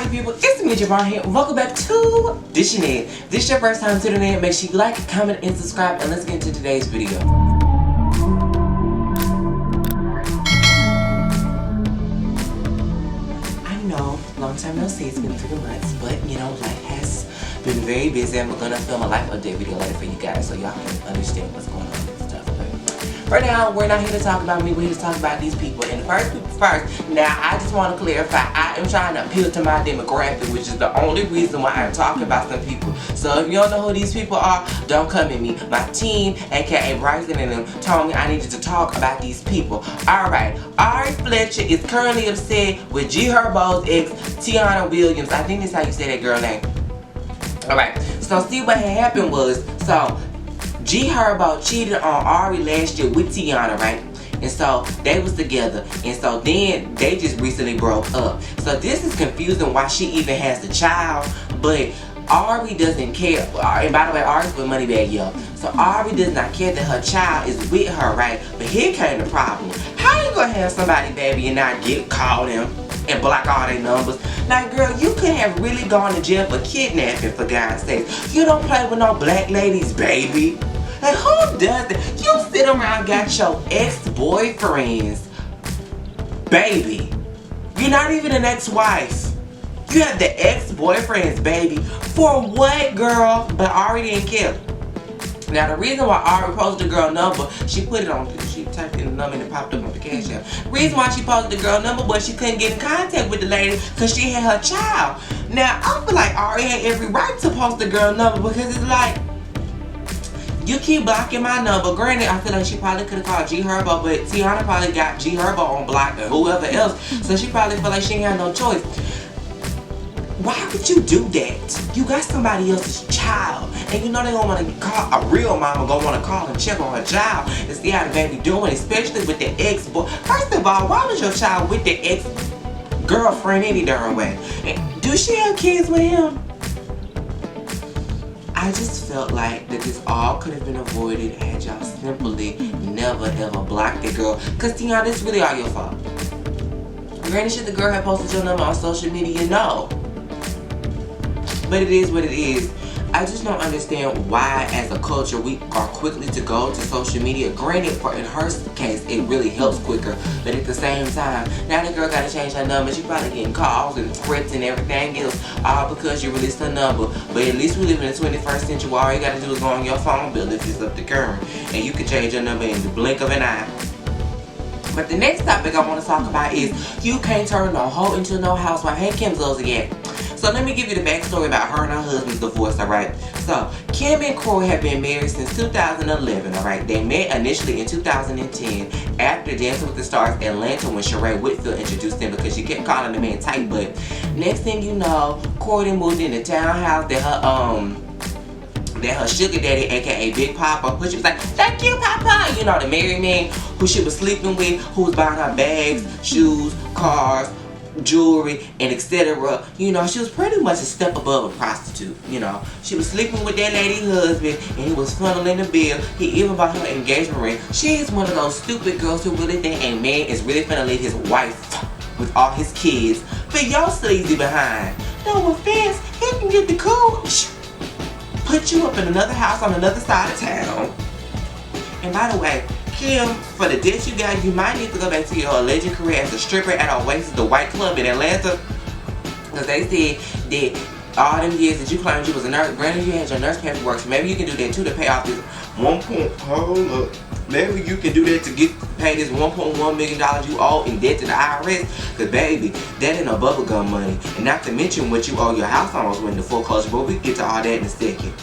party people, it's me Javon here. Welcome back to Dishin. If this is your first time tuning in, make sure you like, comment, and subscribe, and let's get into today's video. I know, long time no see, it's been 3 months, but you know, life has been very busy and we're gonna film a life update video later for you guys so y'all can understand what's going on and stuff. Right now, we're not here to talk about me, we're here to talk about these people. And first people first, now I just want to clarify, I am trying to appeal to my demographic, which is the only reason why I'm talking about some people. So if you don't know who these people are, don't come at me. My team, aka Bryson and them, told me I needed to talk about these people. Alright, Ari Fletcher is currently upset with G Herbo's ex, Tiana Williams. I think that's how you say that girl name. Alright, so see what had happened was, so G Herbo cheated on Ari last year with Tiana, right? And so they was together, and so then they just recently broke up. So this is confusing why she even has a child, but Ari doesn't care. And by the way, Ari's with Moneybag, y'all. So Ari does not care that her child is with her, right? But here came the problem. How you gonna have somebody baby and not call them and block all their numbers? Like, girl, you could have really gone to jail for kidnapping, for God's sake. You don't play with no black ladies, baby. Like, who does that? You sit around got your ex-boyfriends. Baby. You're not even an ex-wife. You have the ex-boyfriends, baby. For what, girl? But Ari didn't care. Now, the reason why Ari posted the girl number, she put it on, she typed in the number and it popped up on the cash app. The reason why she posted the girl number was she couldn't get in contact with the lady because she had her child. Now, I feel like Ari had every right to post the girl number because it's like, you keep blocking my number. Granted, I feel like she probably could have called G Herbo, but Tiana probably got G Herbo on block and whoever else. So she probably felt like she ain't had no choice. Why would you do that? You got somebody else's child, and you know they gonna want to call, a real mama gonna want to call and check on her child and see how the baby doing, especially with the ex-boy. First of all, why was your child with the ex-girlfriend any darn way? And do she have kids with him? I just felt like that this all could have been avoided had y'all simply never ever blocked the girl. Cause Tiana, this really all your fault. Granted, should the girl have posted your number on social media? No. But it is what it is. I just don't understand why, as a culture, we are quickly to go to social media. Granted, in her case, it really helps quicker. But at the same time, now the girl got to change her number. She probably getting calls and threats and everything else, all because you released her number. But at least we live in the 21st century where all you got to do is go on your phone bill if it's up to current. And you can change your number in the blink of an eye. But the next topic I want to talk about is you can't turn no hoe into no housewife. Hey, Kim Zolciak. So let me give you the backstory about her and her husband's divorce, alright? So, Kim and Corey have been married since 2011, alright? They met initially in 2010 after Dancing with the Stars Atlanta when Sheree Whitfield introduced them because she kept calling the man tight butt. Next thing you know, Corey moved in the townhouse that her sugar daddy, aka Big Papa, who she was like, thank you, Papa, you know, the married man who she was sleeping with, who was buying her bags, shoes, cars, jewelry, and etc. You know, she was pretty much a step above a prostitute. You know, she was sleeping with that lady husband and he was funneling the bill. He even bought her engagement ring. She is one of those stupid girls who really think a man is really finna leave his wife with all his kids for your sleazy behind. No offense, he can get the cooch, put you up in another house on another side of town. And by the way, Kim, for the debt you got, you might need to go back to your alleged career as a stripper at Oasis, the white club in Atlanta. Because they said that all them years that you claimed you was a nurse, granted you had your nurse paperwork, so maybe you can do that too to pay off this hold up. Maybe you can do that to pay this $1.1 million you owe in debt to the IRS. Because baby, that ain't no bubblegum money. And not to mention what you owe your house almost went into foreclosure, but we can get to all that in a second.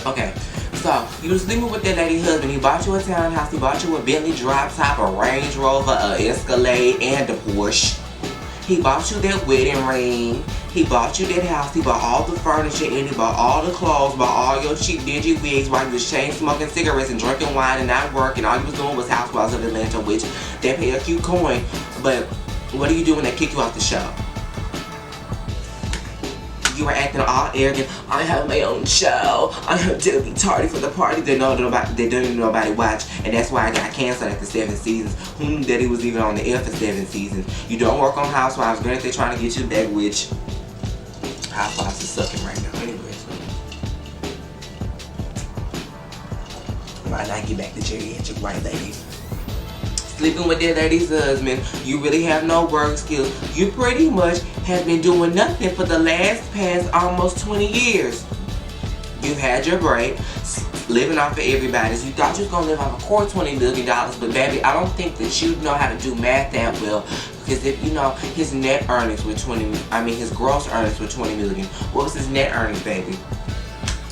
Okay. So, you was living with that lady husband. He bought you a townhouse. He bought you a Bentley drop top, a Range Rover, a Escalade, and a Porsche. He bought you that wedding ring. He bought you that house. He bought all the furniture and he bought all the clothes, bought all your cheap dingy wigs while you was chain smoking cigarettes and drinking wine and not working. All you was doing was Housewives of Atlanta, which they pay a cute coin. But what do you do when they kick you off the show? you were acting all arrogant. I have my own show. I have to be tardy for the party. They don't even nobody watch, and that's why I got canceled after 7 seasons. Who knew that it was even on the air for 7 seasons? You don't work on Housewives. Granted, they're trying to get you back, which Housewives is sucking right now. Anyways, why not get back to geriatric right, ladies? Sleeping with their lady's husband, you really have no work skills. You pretty much have been doing nothing for the past almost 20 years. You've had your break, living off of everybody's. You thought you was gonna live off a core $20 million, but baby, I don't think that you know how to do math that well. Because if you know his net earnings were his gross earnings were 20 million. What was his net earnings, baby?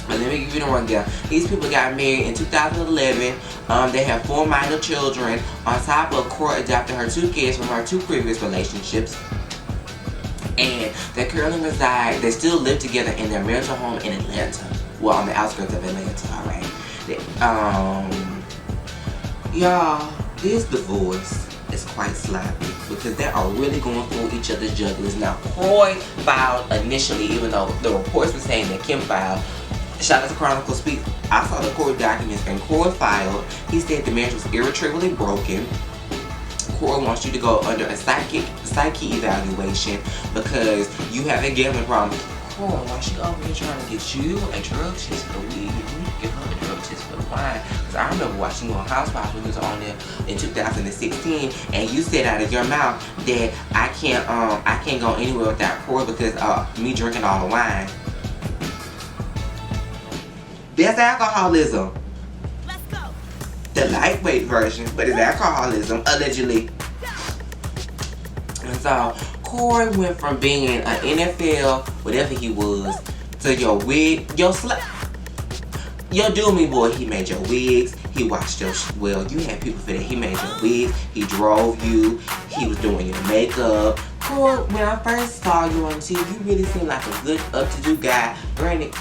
But let me give you the rundown. These people got married in 2011. They have 4 minor children. On top of, Court adopted her 2 kids from her 2 previous relationships. And they currently reside, they still live together in their marital home in Atlanta. Well, on the outskirts of Atlanta, alright. Y'all, this divorce is quite sloppy because they are really going through each other's jugglers. Now, Croy filed initially, even though the reports were saying that Kim filed. Shout out to Chronicle Speak. I saw the court documents and Croy filed. He said the marriage was irretrievably broken. Croy wants you to go under a psyche evaluation because you have a gambling problem. Croy wants you over here trying to get you a drug test for the weed. You need to get her a drug test for the wine. Because I remember watching you on Housewives when you was on there in 2016, and you said out of your mouth that I can't go anywhere without Croy because me drinking all the wine. That's alcoholism. Let's go. The lightweight version, but it's alcoholism, allegedly. And so, Corey went from being an NFL, whatever he was, to your Doomy boy. He made your wigs. He watched your, you had people for that. He made your wigs. He drove you. He was doing your makeup. Corey, when I first saw you on TV, you really seemed like a good, up-to-do guy. Granted,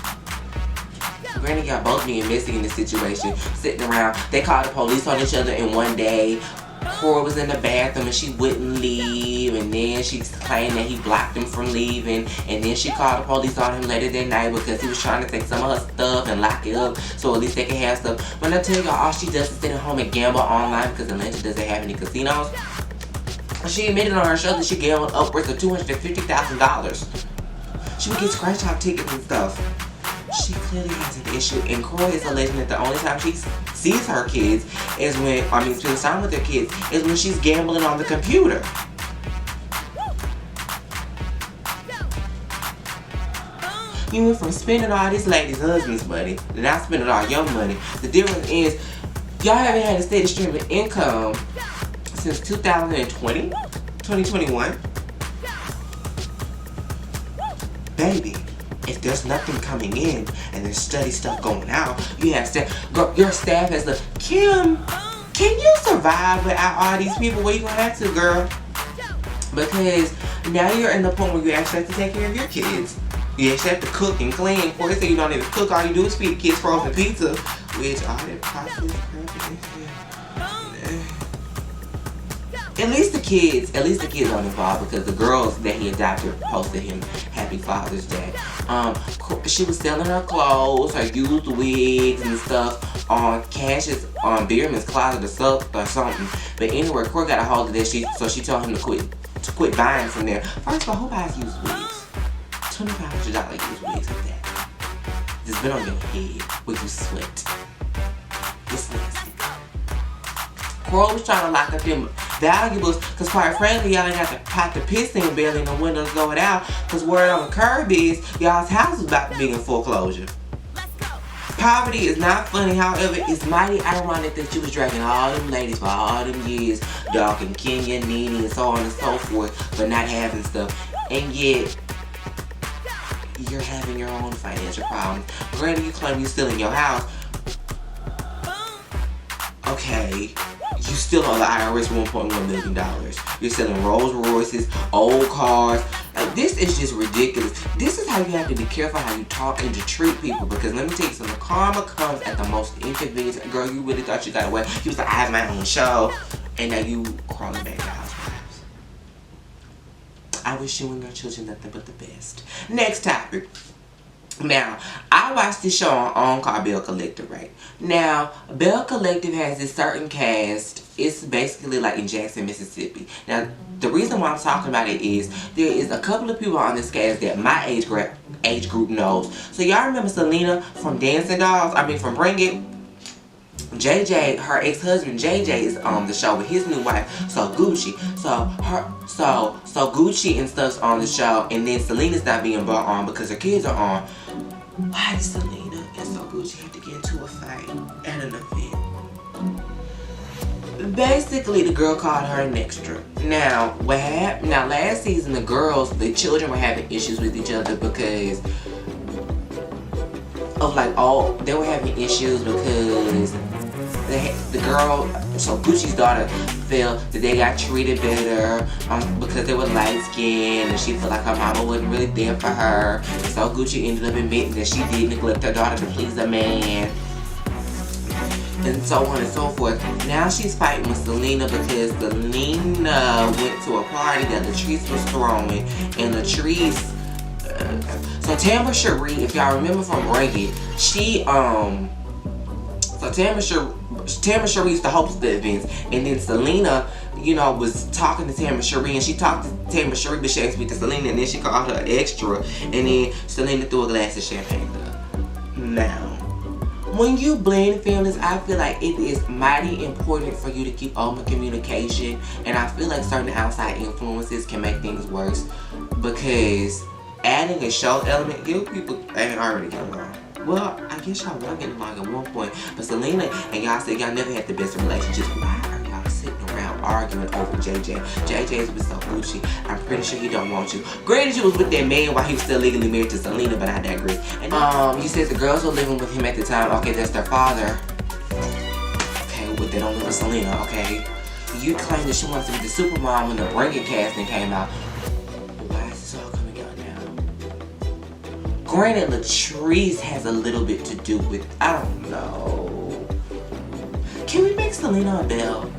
y'all both being messy in this situation, sitting around. They called the police on each other in one day. Cora was in the bathroom and she wouldn't leave, and then she claimed that he blocked him from leaving, and then she called the police on him later that night because he was trying to take some of her stuff and lock it up so at least they can have stuff. When I tell y'all, all she does is sit at home and gamble online because Atlanta doesn't have any casinos. She admitted on her show that she gambled upwards of $250,000. She would get scratch-off tickets and stuff. She clearly has an issue, and Croy is alleging that the only time she sees her kids is when, spends time with her kids, is when she's gambling on the computer. You went from spending all these ladies' husbands' money to now spending all your money. The difference is, y'all haven't had a steady stream of income since 2021. Baby. If there's nothing coming in and there's steady stuff going out, you have your staff has the Kim, can you survive without all these people? Well, you gonna have to, girl. Because now you're in the point where you actually have to take care of your kids. You actually have to cook and clean. Before they say you don't even cook, all you do is feed the kids frozen pizza, which all that processed crap is. At least the kids aren't involved because the girls that he adopted posted him Happy Father's Day. She was selling her clothes, her used wigs and stuff on Beerman's Closet or something. But anyway, Court got a hold of that. So she told him to quit buying from there. First of all, who buys used wigs? $2,500 used wigs like that. It's been on your head where you sweat. It's nasty. Court was trying to lock up them valuables because quite frankly y'all ain't got to pop the piss in barely and the windows going out because word on the curb is y'all's house is about to be in foreclosure. Poverty is not funny, however, it's mighty ironic that you was dragging all them ladies for all them years, dogging Kenya, Nene, and so on and so forth, but not having stuff, and yet you're having your own financial problems. Granted, you claim you're still in your house. Okay. You still owe the IRS $1.1 million. You're selling Rolls Royces, old cars. Like, this is just ridiculous. This is how you have to be careful how you talk and to treat people, because let me tell you something. Karma comes at the most inconvenient. Girl, you really thought you got away. You was like, I have my own show. And now you crawling back to Housewives. I wish you and your children nothing but the best. Next topic. Now, I watched this show on called Bell Collective, right? Now, Bell Collective has this certain cast. It's basically like in Jackson, Mississippi. Now, the reason why I'm talking about it is there is a couple of people on this cast that my age group knows. So y'all remember Selena from Dancing Dolls? I mean, from Bring It? JJ, her ex-husband JJ is on the show with his new wife, so Gucci. So Gucci and stuff's on the show, and then Selena's not being brought on because her kids are on. Why did Selena and so Gucci have to get into a fight at an event? Basically, the girl called her an extra. Now, what happened? Now, last season, the children were having issues with each other because of they were having issues because the girl, so Gucci's daughter, felt that they got treated better because they were light skinned, and she felt like her mama wasn't really there for her. So Gucci ended up admitting that she did neglect her daughter to please a man, and so on and so forth. Now she's fighting with Selena because Selena went to a party that Latrice was throwing, and Latrice. So Tamara Cherie, if y'all remember from Bring It, Tamara Cherie used to host the events, and then Selena, was talking to Tamara Cherie, and she talked to Tamara Cherie, but she asked me to Selena, and then she called her an extra, and then Selena threw a glass of champagne to her. Now, when you blend feelings, I feel like it is mighty important for you to keep open communication, and I feel like certain outside influences can make things worse, because adding a show element, people ain't already getting along. Well, I guess y'all were getting along at one point, but Selena and y'all said y'all never had the best relationships. Why are y'all sitting around arguing over JJ? JJ's with so Gucci. I'm pretty sure he don't want you. Granted, you was with that man while he was still legally married to Selena, but I digress. And he says the girls were living with him at the time. Okay, that's their father. Okay, but they don't live with Selena. Okay, you claim that she wanted to be the supermom when the Bring It casting came out. Granted, Latrice has a little bit to do with, I don't know. Can we make Selena on Bell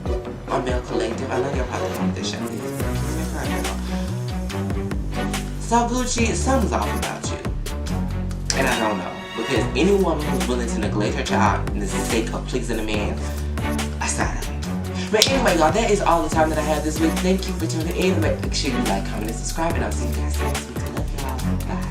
Collective? I know you're probably on this show. So Gucci, something's off about you. And I don't know. Because any woman who's willing to neglect her child in the sake of pleasing a man, I sign up. But anyway, y'all, that is all the time that I have this week. Thank you for tuning in. Make sure you like, comment, and subscribe. And I'll see you guys next week. I love y'all. Bye.